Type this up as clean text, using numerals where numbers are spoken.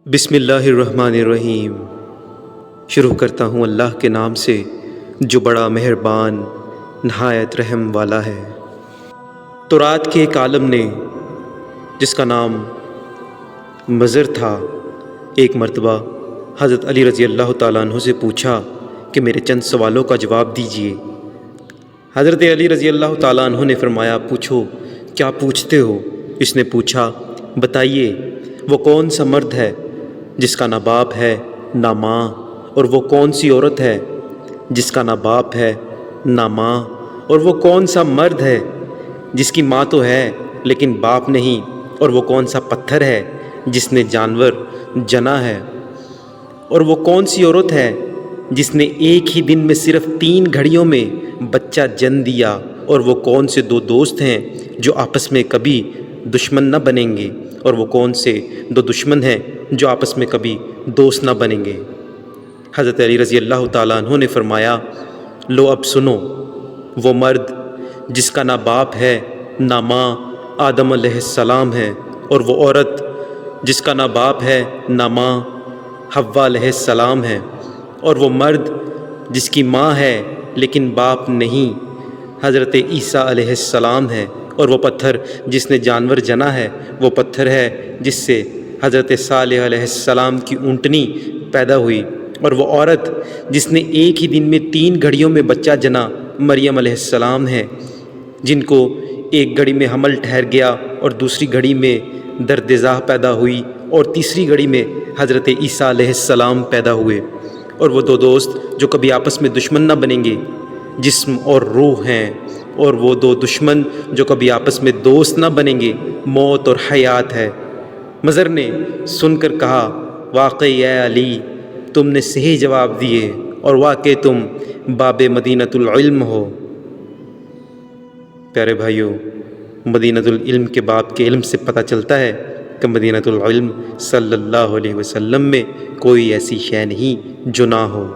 بسم اللہ الرحمن الرحیم۔ شروع کرتا ہوں اللہ کے نام سے جو بڑا مہربان نہایت رحم والا ہے۔ تو رات کے ایک عالم نے جس کا نام مضر تھا، ایک مرتبہ حضرت علی رضی اللہ تعالیٰ عنہ سے پوچھا کہ میرے چند سوالوں کا جواب دیجیے۔ حضرت علی رضی اللہ تعالیٰ عنہ نے فرمایا، پوچھو، کیا پوچھتے ہو؟ اس نے پوچھا، بتائیے وہ کون سا مرد ہے جس کا نہ باپ ہے نہ ماں، اور وہ کون سی عورت ہے جس کا نہ باپ ہے نہ ماں، اور وہ کون سا مرد ہے جس کی ماں تو ہے لیکن باپ نہیں، اور وہ کون سا پتھر ہے جس نے جانور جنا ہے، اور وہ کون سی عورت ہے جس نے ایک ہی دن میں صرف 3 گھڑیوں میں بچہ جن دیا، اور وہ کون سے 2 دوست ہیں جو آپس میں کبھی دشمن نہ بنیں گے، اور وہ کون سے 2 دشمن ہیں جو آپس میں کبھی دوست نہ بنیں گے۔ حضرت علی رضی اللہ تعالیٰ عنہ نے فرمایا، لو اب سنو، وہ مرد جس کا نہ باپ ہے نہ ماں آدم علیہ السلام ہے، اور وہ عورت جس کا نہ باپ ہے نہ ماں حوا علیہ السلام ہے، اور وہ مرد جس کی ماں ہے لیکن باپ نہیں حضرت عیسیٰ علیہ السلام ہے، اور وہ پتھر جس نے جانور جنا ہے وہ پتھر ہے جس سے حضرت صالح علیہ السلام کی اونٹنی پیدا ہوئی، اور وہ عورت جس نے ایک ہی دن میں 3 گھڑیوں میں بچہ جنا مریم علیہ السلام ہے، جن کو ایک گھڑی میں حمل ٹھہر گیا اور دوسری گھڑی میں درد ذاہ پیدا ہوئی، اور تیسری گھڑی میں حضرت عیسیٰ علیہ السلام پیدا ہوئے، اور وہ 2 دوست جو کبھی آپس میں دشمن نہ بنیں گے، جسم اور روح ہیں، اور وہ 2 دشمن جو کبھی آپس میں دوست نہ بنیں گے، موت اور حیات ہے۔ مضر نے سن کر کہا، واقعی اے علی تم نے صحیح جواب دیے، اور واقعی تم باب مدینۃ العلم ہو۔ پیارے بھائیوں، مدینۃ العلم کے باب کے علم سے پتہ چلتا ہے کہ مدینۃ العلم صلی اللہ علیہ وسلم میں کوئی ایسی شے نہیں جو نہ ہو۔